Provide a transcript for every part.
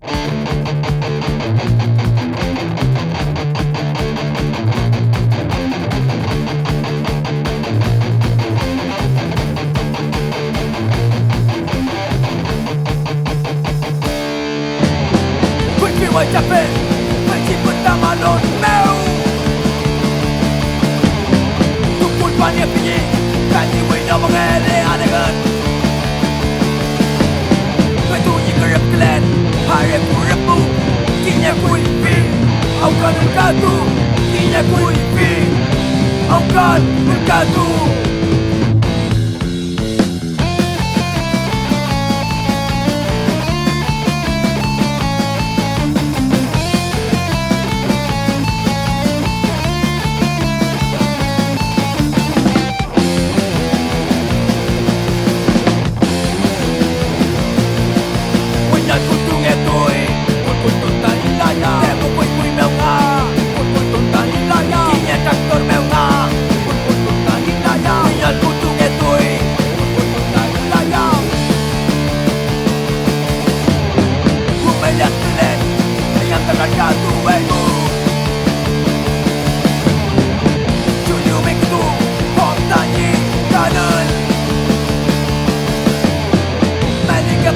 Why capek benci pertama non meu Tukun panik pinyi Kanji wina mengele adegan Betunyi kerap kelen Hari purapu Kinya kuipi Aukan berkatu Kinya kuipi Aukan berkatu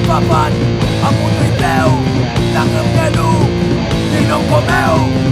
Papan, aku tuiteu, langem ngelu, ninong komeu.